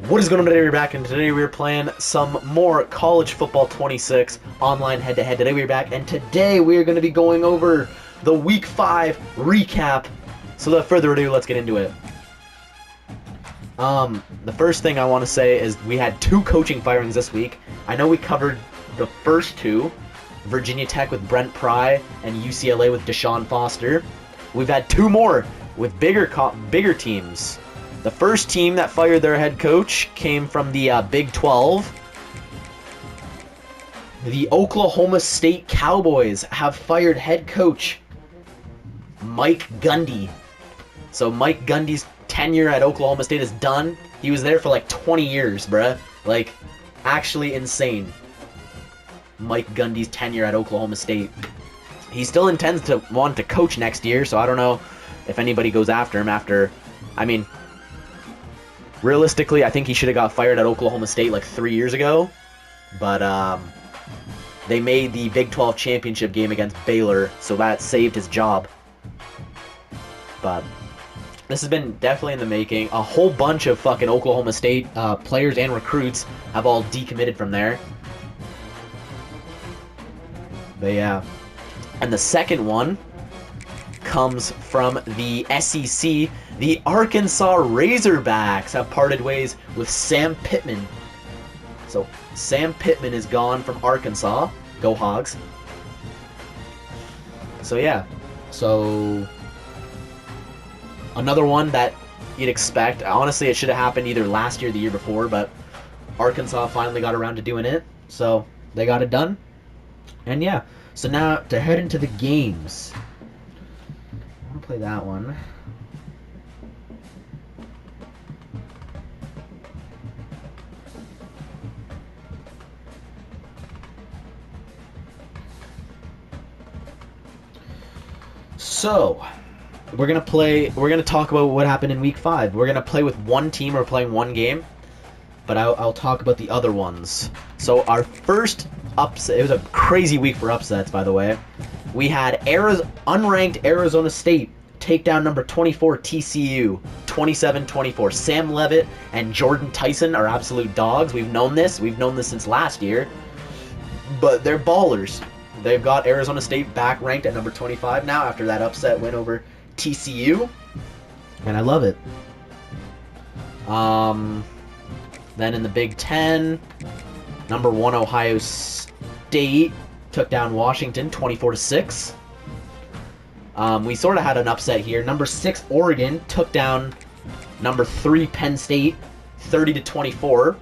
What is going on today? We're back, and today we're playing some more College Football 26 online head-to-head. Today we're back, and today we're going to be going over the Week 5 recap. So without further ado, let's get into it. The first thing I want to say is we had 2 coaching firings this week. I know we covered the first 2, Virginia Tech with Brent Pry and UCLA with Deshaun Foster. We've had 2 more with bigger teams. The first team that fired their head coach came from the Big 12. The Oklahoma State Cowboys have fired head coach Mike Gundy. So Mike Gundy's tenure at Oklahoma State is done. He was there for like 20 years, bruh. Like, actually insane. Mike Gundy's tenure at Oklahoma State. He still intends to want to coach next year, so I don't know if anybody goes after him after... I mean... realistically, I think he should have got fired at Oklahoma State like 3 years ago. But they made the Big 12 championship game against Baylor, so that saved his job. But this has been definitely in the making. A whole bunch of fucking Oklahoma State players and recruits have all decommitted from there. But yeah. And the second one comes from the SEC. The Arkansas Razorbacks have parted ways with Sam Pittman. So Sam Pittman is gone from Arkansas. Go Hogs. So yeah. So another one that you'd expect. Honestly, it should have happened either last year or the year before, but Arkansas finally got around to doing it. So they got it done. And yeah. So now to head into the games. I'll play that one. So, we're gonna talk about what happened in Week 5. We're gonna play with one team, we're playing one game, but I'll talk about the other ones. So our first upset, it was a crazy week for upsets, by the way. We had unranked Arizona State take down number 24 TCU, 27-24. Sam Levitt and Jordan Tyson are absolute dogs. We've known this since last year, but they're ballers. They've got Arizona State back ranked at number 25 now after that upset win over TCU, and I love it. Then in the Big Ten, number 1 Ohio State took down Washington 24-6. We sort of had an upset here. Number 6 Oregon took down number 3 Penn State 30-24.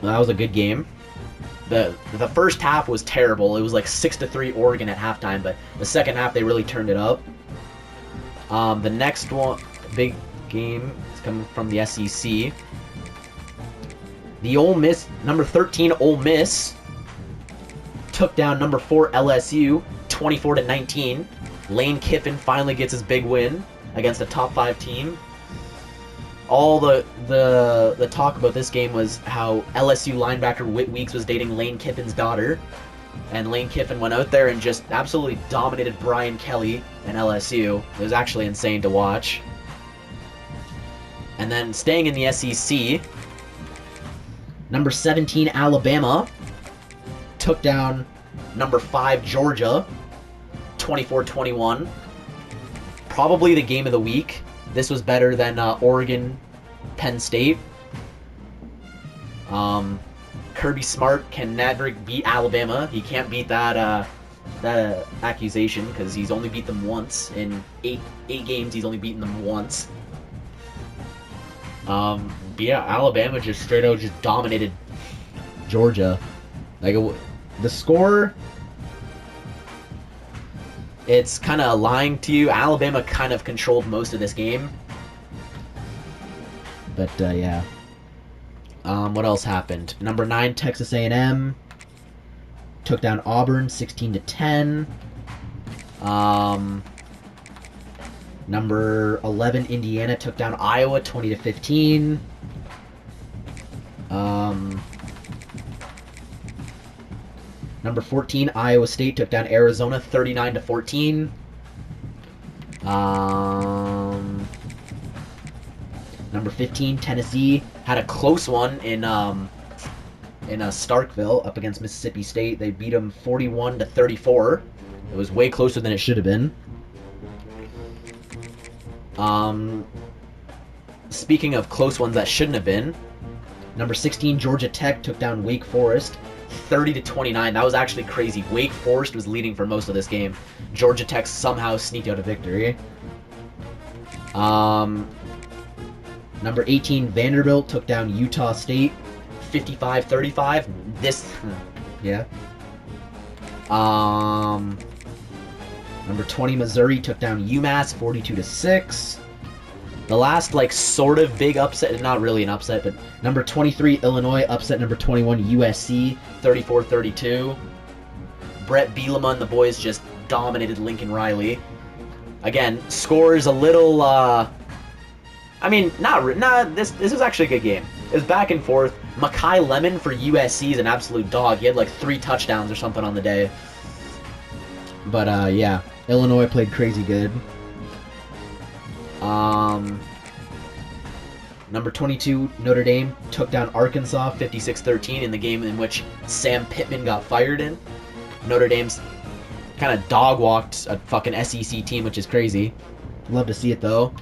That was a good game. The first half was terrible. It was like 6-3 Oregon at halftime, but the second half they really turned it up. The next one, big game, is coming from the SEC. The Ole Miss, number 13 Ole Miss took down number 4 LSU 24-19. Lane Kiffin finally gets his big win against a top 5 team. All the talk about this game was how LSU linebacker Whit Weeks was dating Lane Kiffin's daughter, and Lane Kiffin went out there and just absolutely dominated Brian Kelly and LSU. It was actually insane to watch. And then staying in the SEC, number 17 Alabama took down number 5 Georgia 24-21. Probably the game of the week. This was better than Oregon, Penn State. Kirby Smart can never beat Alabama. He can't beat that accusation because he's only beat them once in eight games. He's only beaten them once. But yeah, Alabama just straight out just dominated Georgia. Like the score, it's kind of lying to you. Alabama kind of controlled most of this game. But, yeah. What else happened? Number 9, Texas A&M took down Auburn 16-10. Number 11, Indiana took down Iowa 20-15. Number 14, Iowa State took down Arizona 39-14. Number 15, Tennessee had a close one in Starkville up against Mississippi State. They beat them 41-34. It was way closer than it should have been. Speaking of close ones that shouldn't have been, number 16, Georgia Tech took down Wake Forest 30-29. That was actually crazy. Wake Forest was leading for most of this game. Georgia Tech somehow sneaked out a victory. Number 18, Vanderbilt took down Utah State 55-35. Yeah. Number 20, Missouri took down UMass 42-6. The last, like, sort of big upset, not really an upset, but number 23, Illinois upset number 21, USC 34-32. Brett Bielema and the boys just dominated Lincoln Riley. Again, scores a little, I mean, this was actually a good game. It was back and forth. Makai Lemon for USC is an absolute dog. He had like 3 touchdowns or something on the day. But, yeah, Illinois played crazy good. Number 22, Notre Dame took down Arkansas 56-13 in the game in which Sam Pittman got fired in. Notre Dame's kind of dog-walked a fucking SEC team, which is crazy. Love to see it, though.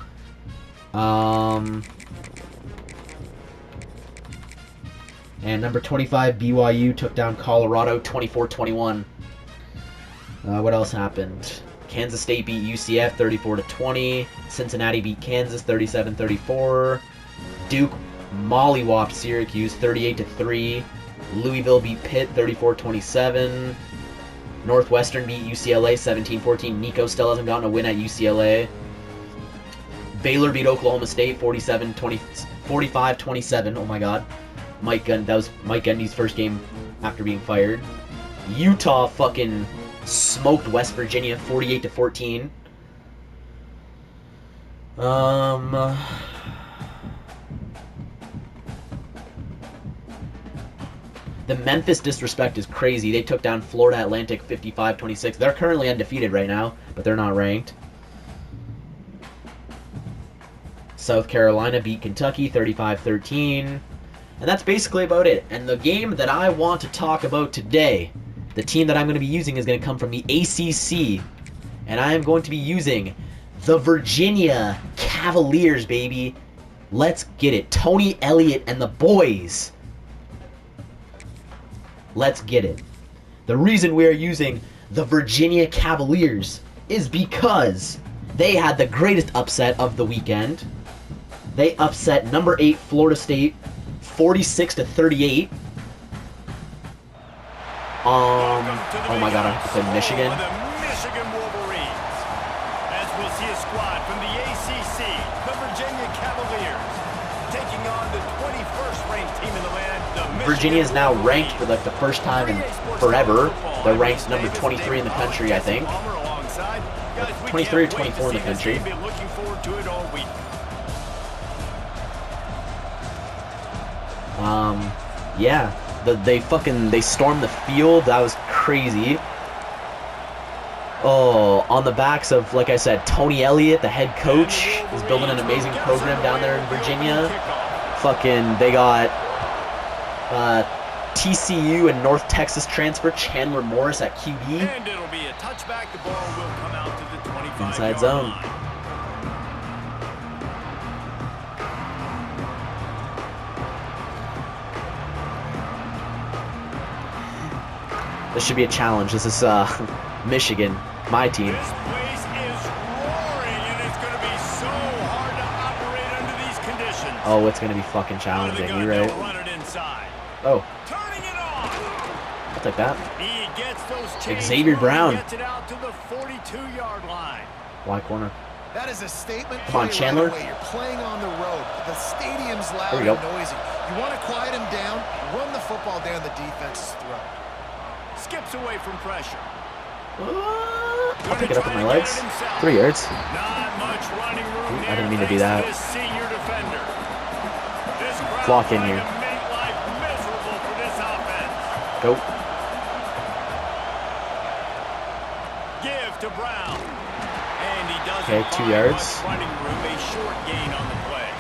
And number 25, BYU took down Colorado 24-21. What else happened? Kansas State beat UCF 34-20. Cincinnati beat Kansas 37-34. Duke mollywopped Syracuse 38-3. Louisville beat Pitt 34-27. Northwestern beat UCLA 17-14. Nico still hasn't gotten a win at UCLA. Baylor beat Oklahoma State 45-27. Oh my god. That was Mike Gundy's first game after being fired. Utah fucking smoked West Virginia 48-14. The Memphis disrespect is crazy. They took down Florida Atlantic 55-26. They're currently undefeated right now, but they're not ranked. South Carolina beat Kentucky 35-13. And that's basically about it. And the game that I want to talk about today, the team that I'm going to be using is going to come from the ACC. And I am going to be using the Virginia Cavaliers, baby. Let's get it. Tony Elliott and the boys. Let's get it. The reason we are using the Virginia Cavaliers is because they had the greatest upset of the weekend. They upset number 8 Florida State 46-38. Oh my god, I have to play Michigan. The Michigan Wolverines. As we'll see a squad from the ACC, the Virginia Cavaliers, taking on the 21st ranked team in the land, the Virginia is now ranked for like the first time in forever. They're ranked number 23 in the country, I think. 23 or 24 in the country. Looking forward to it all week. Yeah, they stormed the field. That was crazy. Oh, on the backs of, like I said, Tony Elliott, the head coach, is building an amazing program down there in Virginia. They got TCU and North Texas transfer Chandler Morris at QB. And it'll be a touchback. The ball will come out to the 25-yard inside zone. line. This should be a challenge. This is Michigan, my team. This place is roaring, and it's going to be so hard to operate under these conditions. Oh, it's going to be fucking challenging. You're right. Run it inside. Oh, Turning it on. I'll take that. He gets those chains Xavier rolling, Brown. Gets it out to the 42-yard line. Y corner. That is a statement. Come on, play Chandler. Right away. You're playing on the road. The stadium's loud There we go. and noisy. You want to quiet him down, run the football down the defense's throat. Skips away from pressure. I'll pick it up with my legs. 3 yards. Not much running room I didn't mean to do that. This senior defender. This crowd Block in here. trying to make life miserable for this offense. Go. Give to Brown. And he doesn't Okay, 2 find yards. much running room, a short gain on the play.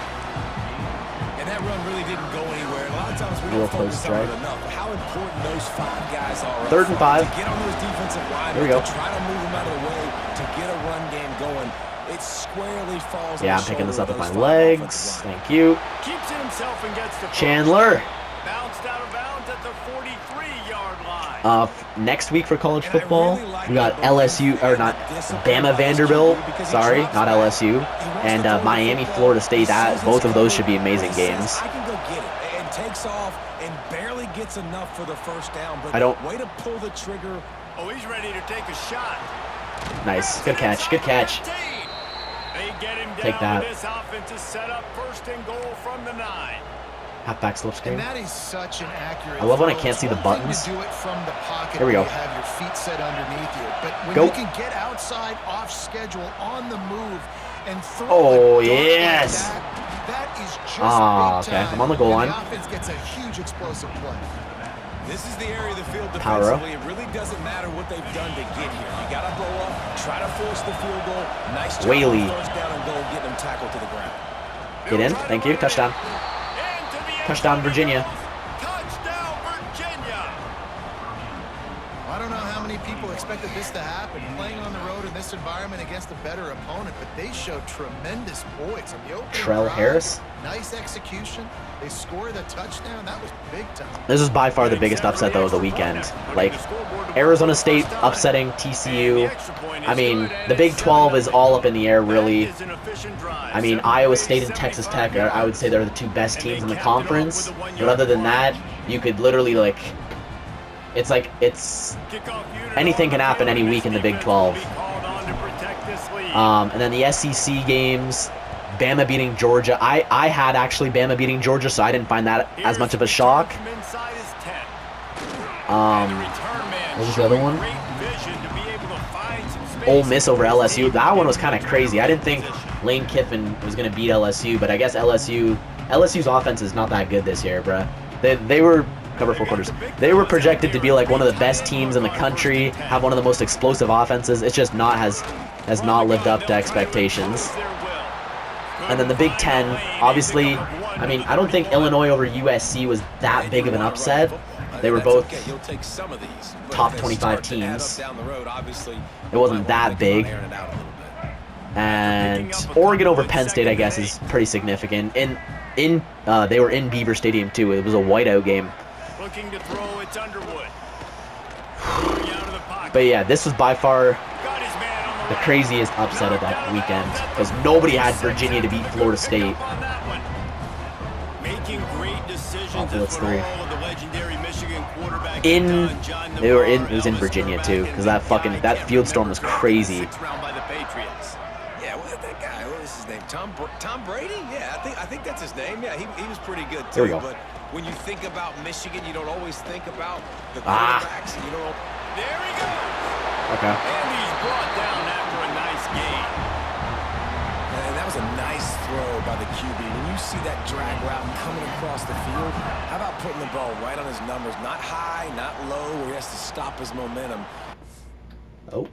really didn't go anywhere. A lot of times we Real don't focus close on it strike. enough. But how important those 5 guys are. up 3rd and front 5. To get on those defensive lines. Here we go. To try to move them out of the way to get a run game going. It squarely falls. Yeah, on I'm the picking this up shoulder with of my those 5 legs. offensive linemen. Thank you. Keeps it himself and gets the first. Chandler. Bounced out of bounds at the 43-yard line. Next week for college football, we got LSU, or not, Bama Vanderbilt, sorry, not LSU, and Miami Florida State. Both of those should be amazing games. I can go get it, and takes off and barely gets enough for the first down. But I don't- way to pull the trigger. Oh, he's ready to take a shot. Nice, good catch, good catch. They get him down. Take that. This offense is set up 1st and goal from the 9. Halfback slip screen. And that is such an accurate I love when I throw. can't It's see the one thing buttons. to do it from the pocket. Here we where go. You have your feet set underneath you, but when Go. you can get outside, off schedule, on the move, and throw Oh, a dart yes. like that is just Ah, big okay. time. I'm on the goal And line. The offense gets a huge explosive play. This is the area of the field Power up. defensively. It really doesn't matter what they've done to get here. You got to blow up, try to force the field goal. Nice job Whaley. on 1st down and goal, getting them tackled to the ground. Get in, thank you, touchdown. Into the end Touchdown, zone. Virginia. Touchdown, Virginia. I don't know how many people expected this to happen, playing on the road in this environment against a better opponent, but they showed tremendous poise on the opening Trell drive. Harris. Nice execution. They scored a touchdown. That was big time. This is by far the biggest upset, though, of the weekend. Like, Arizona State upsetting TCU. I mean, the Big 12 is all up in the air, really. I mean, Iowa State and Texas Tech, I would say they're the 2 best teams in the conference. But other than that, you could literally, like, it's anything can happen any week in the Big 12. And then the SEC games, Bama beating Georgia. I had actually Bama beating Georgia, so I didn't find that as much of a shock. What was the other one? Ole Miss over LSU. That one was kind of crazy. I didn't think Lane Kiffin was going to beat LSU, but I guess LSU's offense is not that good this year, bruh. They were, cover 4 quarters, they were projected to be like one of the best teams in the country, have one of the most explosive offenses. It's just has not lived up to expectations. And then the Big Ten, obviously, I mean, I don't think Illinois over USC was that big of an upset. They were both top 25 teams. It wasn't that big. And Oregon over Penn State, I guess, is pretty significant. They were in Beaver Stadium too. It was a whiteout game. Looking to throw, it's Underwood. But yeah, this was by far the craziest upset of that weekend because nobody had Virginia to beat Florida State. Making great decisions Off blitz 3. It was in Virginia too, because that field storm was crazy. Yeah, that guy, what was his name? Tom Brady? Yeah, I think that's his name. Yeah, he was pretty good too. Here we go. But when you think about Michigan, you don't always think about the Ah. quarterbacks. You don't. There he goes. Okay. And he's brought down after a nice gain. And that was a nice throw by the QB. When you see that drag route coming across the field, how about putting the ball right on his numbers? Not high, not low, where he has to stop his momentum. Oh.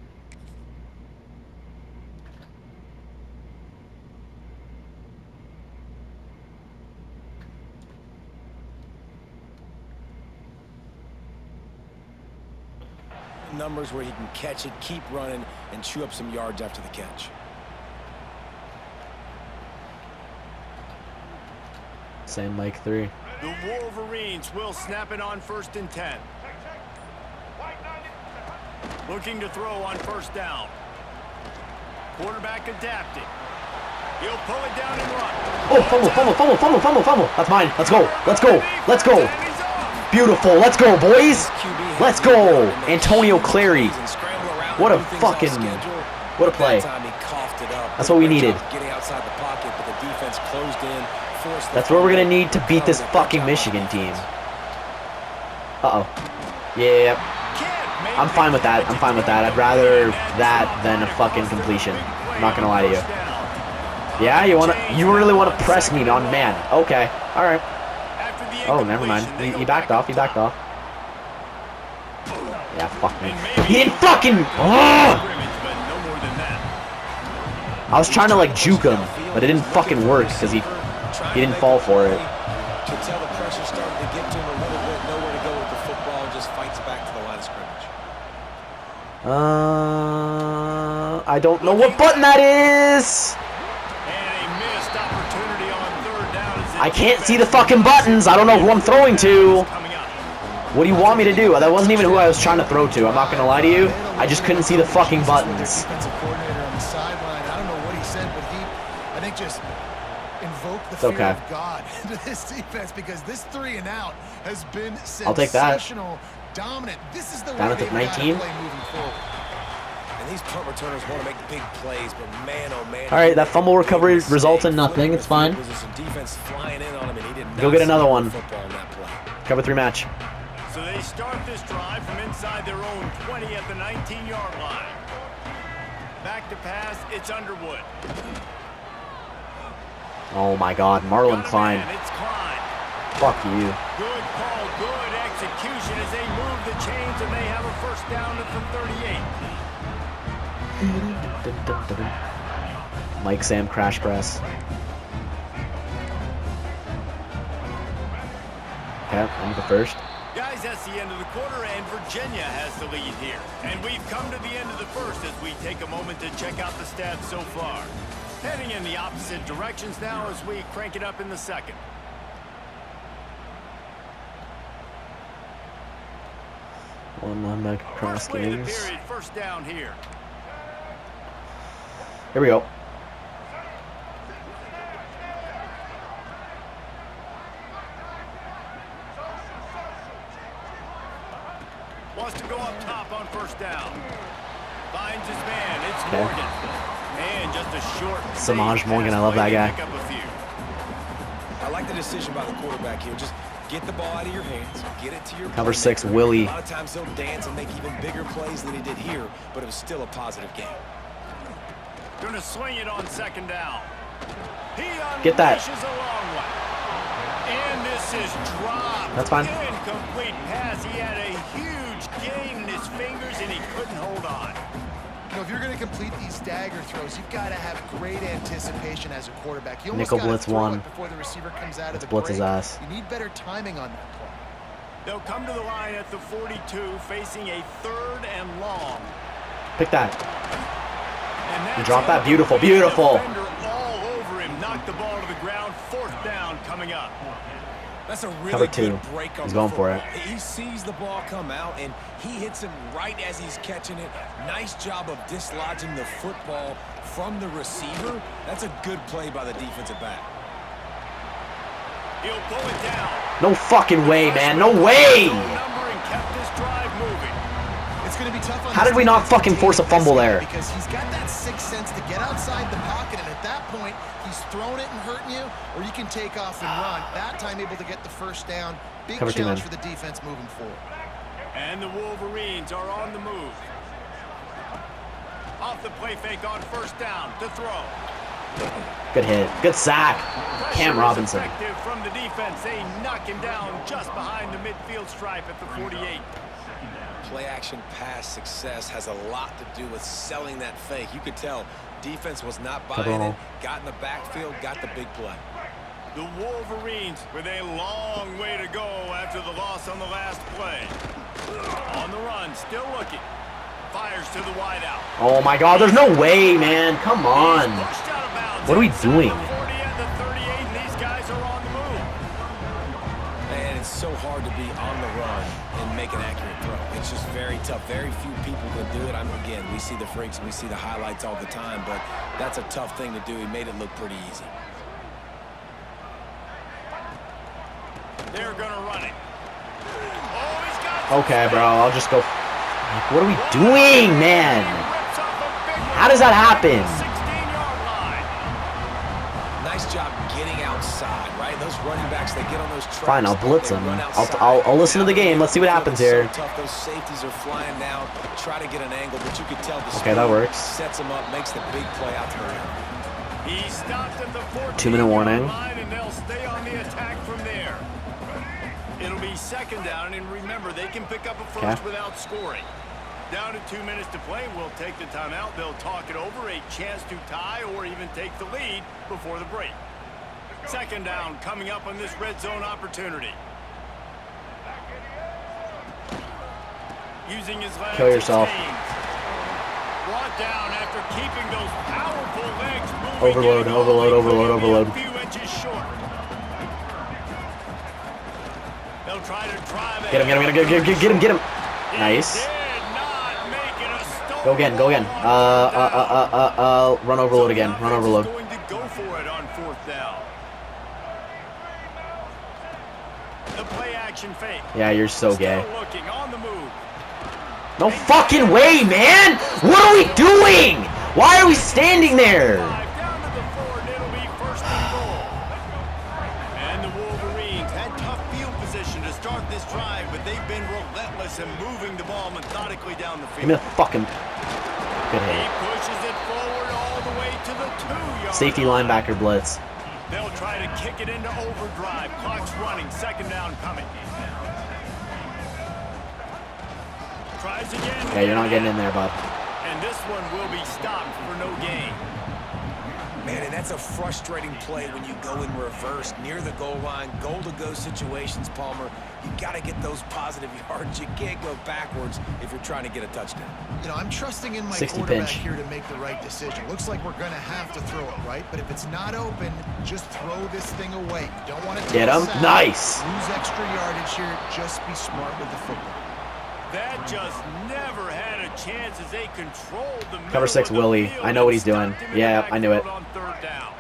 Numbers where he can catch it, keep running, and chew up some yards after the catch. Same Mike 3. The Wolverines will snap it on 1st and 10. Looking to throw on 1st down. Quarterback adapting. He'll pull it down and run. Oh, fumble. That's mine. Let's go. Beautiful. Let's go, boys. Let's go. Antonio Clary. What a play. That's what we needed. That's what we're going to need to beat this fucking Michigan team. Uh-oh. Yeah. I'm fine with that. I'd rather that than a fucking completion. I'm not going to lie to you. Yeah, you really want to press me on man. Okay. All right. Oh, never mind. He backed off. Yeah, fuck me. He didn't fucking... Oh! I was trying to, like, juke him, but it didn't fucking work because he didn't fall for it. Can tell the pressure's starting to get to him a little bit. Nowhere to go with the football. Just fights back to the line of scrimmage. I don't know what button that is. And a missed opportunity on third down. As the I can't see the defense fucking buttons. I don't know who I'm throwing to. coming up. What do you want me to do? That wasn't even who I was trying to throw to. I'm not gonna lie to you. I just couldn't see the fucking buttons. Defensive coordinator on the sideline. I don't know what he said, but I think, just invoked the It's fear okay. of God into this defense, because this 3 and out has been I'll take that. sensational, dominant. This is the Down way at the they've got to 19. play moving forward. And these punt returners want to make big plays, but man, oh man. All right, that fumble recovery results in nothing. It's fine. Defense flying in on him, and he did not Go get another see one. the football in that play. Cover 3 match. So they start this drive from inside their own 20 at the 19-yard line. Back to pass, it's Underwood. Oh my God, Marlon Got a Klein. man, it's Klein. Fuck you. Good call, good execution as they move the chains, and they have a first down at the 38. Mike Sam crash press. Okay, I'm the first. Guys, that's the end of the quarter, and Virginia has the lead here. And we've come to the end of the first as we take a moment to check out the stats so far. Heading in the opposite directions now as we crank it up in the second. One linebacker cross First play of the games. period, first down here. Here we go. Wants to go up top on first down. Finds his man. It's Okay. Morgan. And just a short Samaj safe Morgan, pass I love play that to guy. pick up a few. I like the decision by the quarterback here. Just get the ball out of your hands, get it to your Cover playmaker. 6, Willie. A lot of times he'll dance and make even bigger plays than he did here, but it was still a positive game. Gonna swing it on second down. He Get that. unleashes a long one. And this is dropped. That's fine. Incomplete pass. He had a huge gain in his fingers, and he couldn't hold on. You know, if you're going to complete these stagger throws, you've got to have great anticipation as a quarterback. You almost Nickel gotta blitz throw one. it before the receiver comes out of the blitz his break. ass. You need better timing on that play. They'll come to the line at the 42, facing a 3rd and long. Pick that. And that's Drop that. it. Beautiful, beautiful. Defender all over him. Knocked the ball to the ground. 4th down coming up. That's a really Cover good 2. break on He's the going for football. it. He sees the ball come out, and he hits him right as he's catching it. Nice job of dislodging the football from the receiver. That's a good play by the defensive back. He'll pull it down. No fucking way, man. No way. Number and kept this drive moving. It's going to be tough on How this did we not defense to fucking take force a this fumble game, there? Because he's got that sixth sense to get outside the pocket, and at that point, he's throwing it and hurting you, or you can take off and run. That time able to get the first down. Big Cover 2 challenge men. for the defense moving forward. And the Wolverines are on the move. Off the play fake on first down to throw. Good hit. Good sack. Cam Pressure is Robinson. effective from the defense. They knock him down just behind the midfield stripe at the 48. Play action pass success has a lot to do with selling that fake. You could tell defense was not buying it, got in the backfield, got the big play. The Wolverines with a long way to go after the loss on the last play. On the run, still looking. Fires to the wideout. Oh my God. There's no way, man. Come on. He's pushed out of bounds. What are we Inside doing? the 40 and the 38, and these guys are on the move. Man, it's so hard to be on the run and make an accurate throw. It's just very tough. Very few people can do it. Again, we see the freaks and we see the highlights all the time, but that's a tough thing to do. He made it look pretty easy. They're going to run it. Oh, he's got Okay, bro. I'll just go. What are we doing, man? How does that happen? 16-yard line. Nice job getting outside, right? Those running backs, they get on those tracks. Fine, I'll blitz they him. run I'll outside. listen to the game. Let's see what happens here. So tough. Those safeties are flying down. Try to get an angle, but you could tell the Okay, that speed works. sets him up, makes the big play out to the rim. He stopped at the 2-minute warning. line, and they'll stay on the attack from there. It'll be second down, and remember, they can pick up a first without scoring. Down to 2 minutes to play, we'll take the timeout. They'll talk it over, a chance to tie or even take the lead before the break. Second down coming up on this red zone opportunity. Using his legs. Kill yourself. Brought down after keeping those powerful legs moving. Overload, overload, overload, overload. A few inches short. They'll try to drive it. Get him, get him. Nice. Go again, go again. Run overload again. Run overload. Going to go for it on fourth down. The play action fake. Yeah, you're so gay. Still looking on the move. No fucking way, man! What are we doing? Why are we standing there? Down to the 4, and it'll be first and goal. And the Wolverines had tough field position to start this drive, but they've been relentless in moving the ball methodically down the Give me field. the fucking good He hit. pushes it forward all the way to the 2-yard Safety line. linebacker blitz. They'll try to kick it into overdrive. Clock's running. Second down coming. Tries again. Yeah, you're not getting in there, bud. And this one will be stopped for no gain. Man, and that's a frustrating play when you go in reverse near the goal line, goal-to-go situations, Palmer. You got to get those positive yards. You can't go backwards if you're trying to get a touchdown. You know, I'm trusting in my 60 quarterback pinch. here to make the right decision. Looks like we're going to have to throw it, right? But if it's not open, just throw this thing away. You don't want to Get him. Nice. Lose extra yardage here. Just be smart with the football. That just never had a chance as they controlled the Cover 6 Willie. I know what he's doing. Yeah, I knew it. On third down.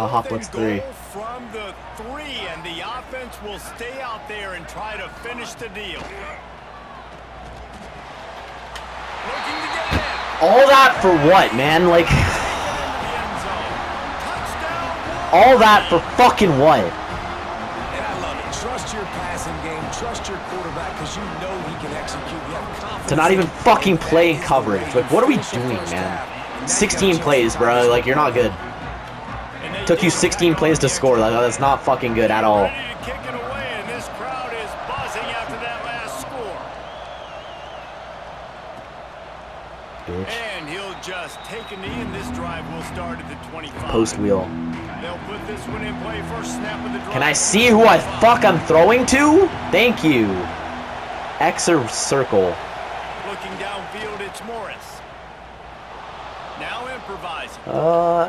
Hot blitz 3. From the 3, and the offense will stay out there and try to finish the deal. Looking to get in. All that for what, man? Like, Touchdown. all that for fucking what? And I love it. Trust your passing game. Trust your quarterback because you know he can execute. You have confidence To not even fucking in play that is the coverage. way Like, you what are we finish the doing, first man? half. And now you 16 got a plays, chance to bro. Like, you're not good. And they Took you get 16 back plays on to the score. Like, that's not fucking good at all. Ready to kick it away, and this crowd is buzzing after that last score. Bitch. And he'll just take a knee, and this drive will start at the 25. Post wheel. They'll put this one in play. First snap of the drive. Can I see who I fuck I'm throwing to? Thank you. X or circle. Looking downfield, it's Morris. Now improvising.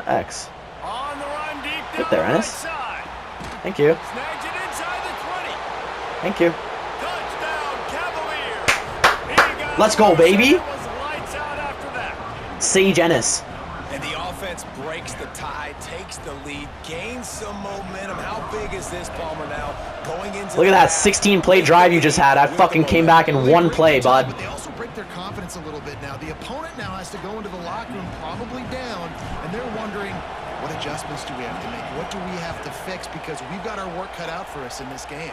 X. On the run deep down Get there, the right Ennis. side. Thank you. Snags it inside the 20. Thank you. Touchdown, Cavaliers. Let's go, baby. It was lights out after that. Sage Ennis. And the offense breaks the tie, takes the lead, gains some momentum. How big is this, Palmer, now? Going into Look at that 16 play drive you just had. I fucking came back in one play, bud. But they also break their confidence a little bit now. The opponent now has to go into the locker room probably down, and they're wondering, what adjustments do we have to make? What do we have to fix? Because we've got our work cut out for us in this game.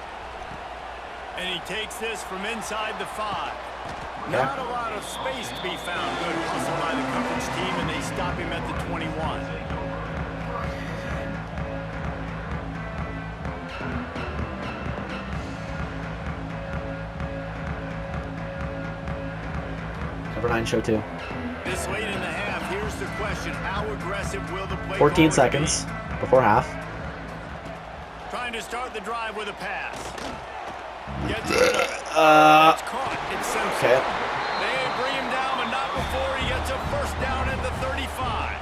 And he takes this from inside the 5. Not a lot of space to be found. Good hustle by the coverage team, and they stop him at the 21. Number 9, show 2. This late in the half, here's the question. How aggressive will the play 14 forward seconds be? before half. Trying to start the drive with a pass. Gets rid of it. It's caught. It's Simpson. Okay. They bring him down, but not before he gets a first down at the 35.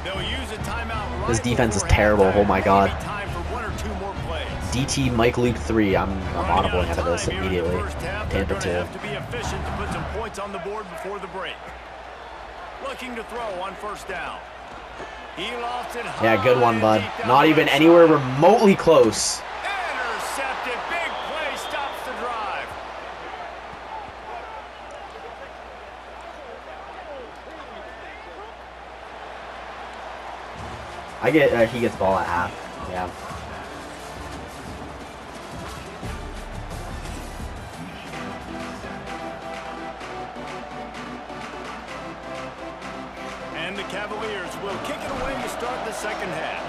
They'll use a timeout right This defense is before terrible. halftime. Oh my God. Maybe time for 1 or 2 more plays. DT Mike Loop 3. I'm audibling out of this Running out of time here in the immediately. first half. Tampa They're 2. gonna have to be efficient to put some points on the board before the break. Looking to throw on first down. He lofts it high Yeah, good one, and bud. deep down Not the even right anywhere side. remotely close. Intercepted. Big play stops the drive. I get he gets ball at half. Yeah. And the Cavaliers will kick it away to start the second half.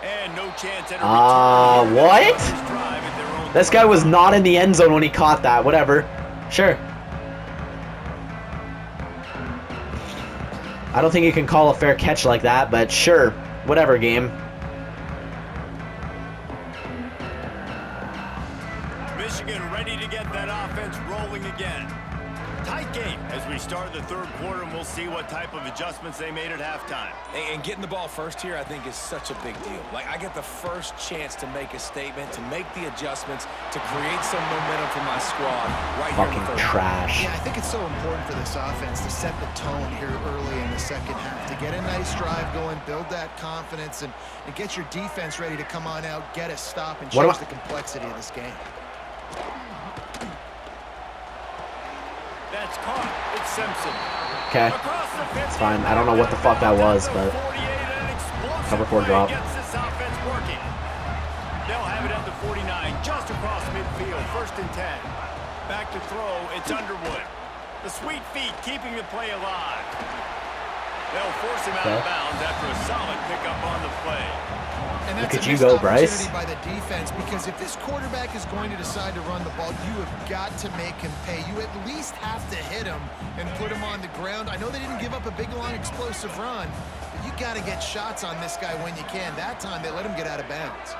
And no chance at a return here. What? This drive at their own This guy was not in the end zone when he caught that. Whatever. Sure. I don't think you can call a fair catch like that, but sure. Whatever, game. Michigan ready to get that offense rolling again. Tight game as we start the third quarter, and we'll see what type of adjustments they made at halftime. And getting the ball first here, I think, is such a big deal. Like, I get the first chance to make a statement, to make the adjustments, to create some momentum for my squad right here in the Fucking third. trash. Yeah, I think it's so important for this offense to set the tone here early in the second half, to get a nice drive going, build that confidence, and get your defense ready to come on out, get a stop, and change the complexity of this game. That's caught. It's Simpson. Okay. Across the 50, It's fine. I don't know what the fuck that was, but cover 4 drop. Gets this offense working. They'll have it at the 49, just across midfield, 1st and 10. Back to throw, it's Underwood. The sweet feet keeping the play alive. They'll force him out of bounds after a solid pickup on the play. And Look that's at a you missed go, Bryce. opportunity by the defense, because if this quarterback is going to decide to run the ball, you have got to make him pay. You at least have to hit him and put him on the ground. I know they didn't give up a big, long, explosive run, but you got to get shots on this guy when you can. That time, they let him get out of bounds.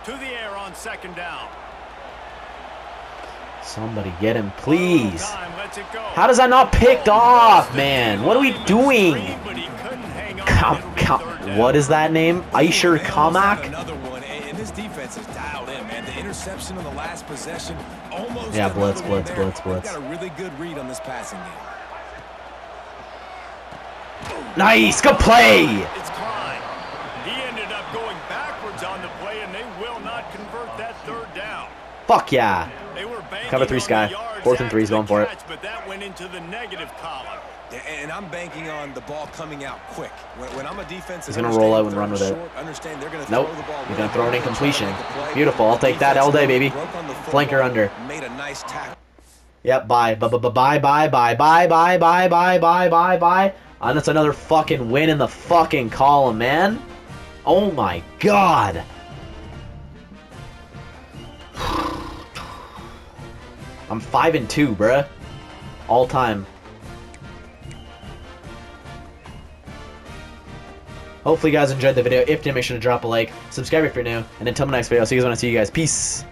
To the air on 2nd down. Somebody get him, please. Time, lets it go. How does that not picked off, man? What are we doing? But he couldn't hang on. What is that name? Aisher Kamak? Another one, and this defense is dialed in, man. The interception on the last possession almost. Yeah, blitz. They've got a really good read on this passing game. Nice, good play. It's Klein. He ended up going backwards on the play, and they will not convert that 3rd down. Fuck yeah. They were banking Cover 3 on Sky. the yards 4th and 3, he's after going for the it. catch, but that went into the negative column. Yeah, and I'm banking on the ball coming out quick. When I'm a defense, He's gonna roll out and run with it. Understand they're gonna Nope. throw the ball. He's gonna throw an incompletion. Beautiful. I'll take that all day, baby. Flanker under. Made a nice tackle. Yep, bye. Bye. And that's another fucking win in the fucking column, man. Oh my god. I'm 5-2, bruh. All time. Hopefully you guys enjoyed the video. If you did, make sure to drop a like. Subscribe if you're new. And until my next video, I'll see you guys when I see you guys. Peace.